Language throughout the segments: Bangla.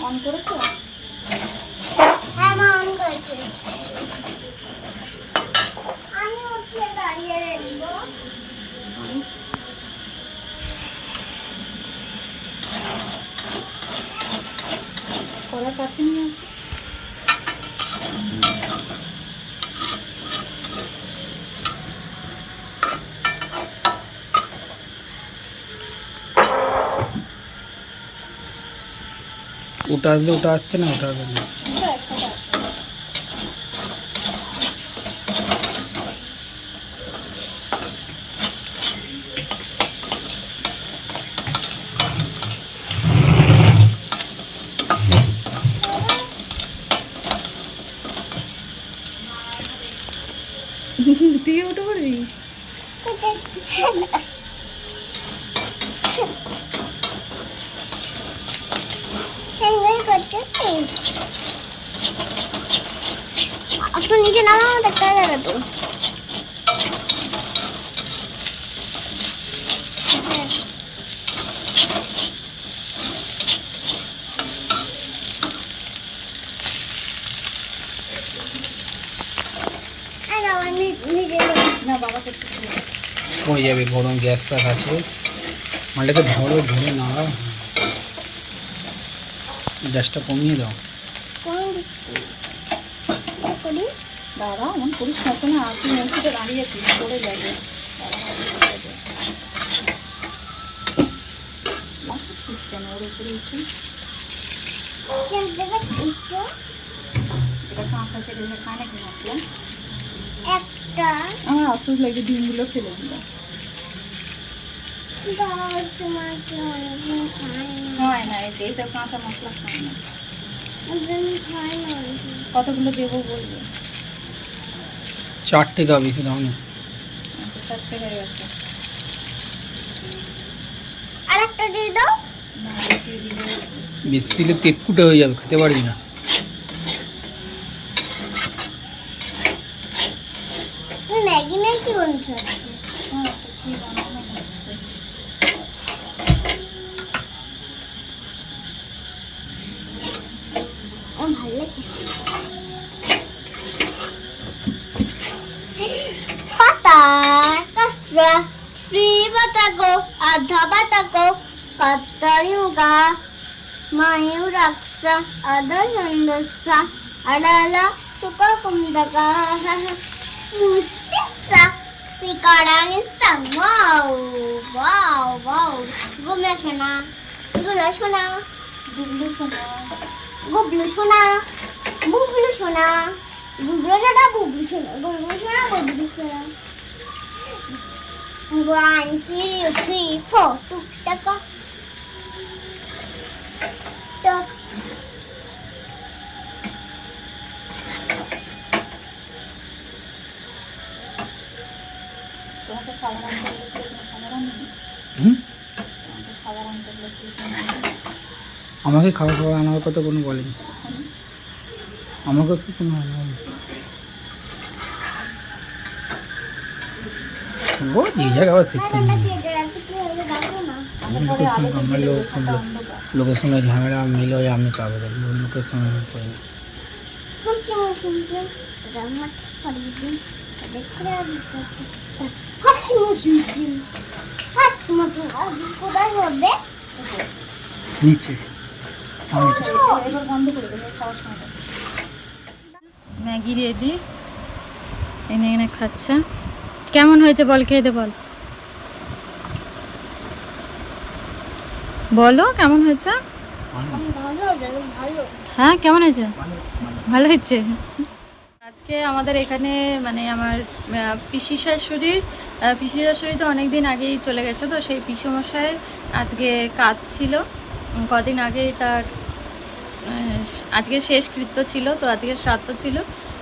অন করেছো? হ্যাঁ মা অন করেছি। আমি উঠে দাঁড়িয়ে রাখবো। কলার কাছে নিয়ে আসো। ওটা আসলে ওটা আসছে না, ওটা আসবে না। তুই উঠে পড়বি? একটু নিচে নামাও, দেখা যাবে তো। না বাবা করতে পড়ে যাবে, গরম গ্যাস প্যাক আছে। মালটাকে ধরো, ধরে নাও, গ্যাসটা কমিয়ে দাও। বাবা এমন করিস না, না তুই মসজিদে দাঁড়িয়েছিস, পড়ে যাবে। লাফাচ্ছিস কেন ওর উপরে উঠে? এটা কাঁচা ছেড়ে খায় নাকি মশলা? একটা আমার আফসোস লাগে, ডিমগুলো ফেলে দিলাম। হয় না, এইসব কাঁচা মশলা খায় না। কতগুলো দেবো বলবে? 4টে দাও, বেশি দাও না। 4টে হয়ে গেছে। আর একটা দিয়ে দাও। না বেশি দিলে বেশি দিলে তেতকুটে হয়ে যাবে, খেতে পারবি না। ম্যাগি ম্যাগি বলছে। হ্যাঁ তো কি বানানো হচ্ছে? ভালো লাগে। পাতা কাস্ত্রা ফ্রি পাতাকো আধা পাতাকো কাতারিউগা মায়ুরাক্সা আধা সন্দস্যা আড়ালা সুকা কুমদকা মুষ্টিসা সিকারানিসা। Wow wow wow. গুমলা শোনা, গুলা শোনা, দুগুলো শোনা। গুবলু সোনা, বুবলু সোনা, বুবলু সোনা, বুবলু সোনা, বুবলু সোনা, বুবলু সোনা। 1 2 3 4 টুকটাকা টক। তোমাকে খাবার আনতে বলেছিল, তুমি খাবার আনবে? হুম, তোমাকে খাবার আনতে বলেছিল, আমাকে খাওয়া খাওয়া আনার কথা কোনো বলেনি। আমাকে তো কোনো আনা হয়নি। ও এই জায়গায় আবার শিখতে নেই। আমার লোকের সঙ্গে ঝামেলা মিলে আমি পাবো, লোকের সঙ্গে করি না। কোথায় হবে? নিচে এবার বন্ধ করে দেবে খাওয়ার সময়। ম্যাগি রেডি, এনে এনে খাচ্ছে। কেমন হয়েছে বল, খেয়ে দে বল, বলো কেমন হয়েছে? হ্যাঁ কেমন হয়েছে? ভালো হয়েছে। আজকে আমাদের এখানে মানে আমার পিসি শাশুড়ি তো অনেক দিন আগেই চলে গেছে, তো সেই পিসুমশাই আজকে কাজ ছিল কদিন আগেই, তার আজকে শেষকৃত্য ছিল, তো আজকে শ্রাদ্ধ ছিল,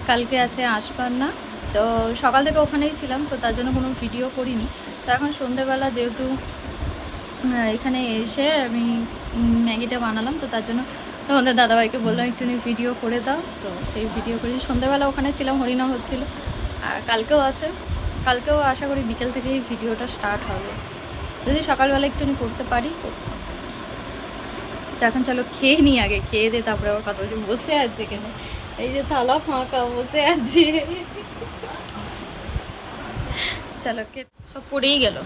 কালকে আছে আশপান্না। তো সকাল থেকে ওখানেই ছিলাম, তো তার জন্য কোনো ভিডিও করিনি। তো এখন সন্ধেবেলা যেহেতু এখানে এসে আমি ম্যাগিটা বানালাম, তো তার জন্য তোমাদের দাদাভাইকে বললাম একটু ভিডিও করে দাও, তো সেই ভিডিও করেছি। সন্ধেবেলা ওখানে ছিলাম, হরিনাম হচ্ছিল, আর কালকেও আছে, কালকেও আশা করি বিকেল থেকেই ভিডিওটা স্টার্ট হবে, যদি সকালবেলা একটু করতে পারি। তো এখন চলো খেয়ে নিই, আগে খেয়ে দিয়ে তারপরে আবার কথা বলছি। বসে আছে কেন, এই যে থালা ফাঁকা বসে আছে। চলো সব পড়েই গেল।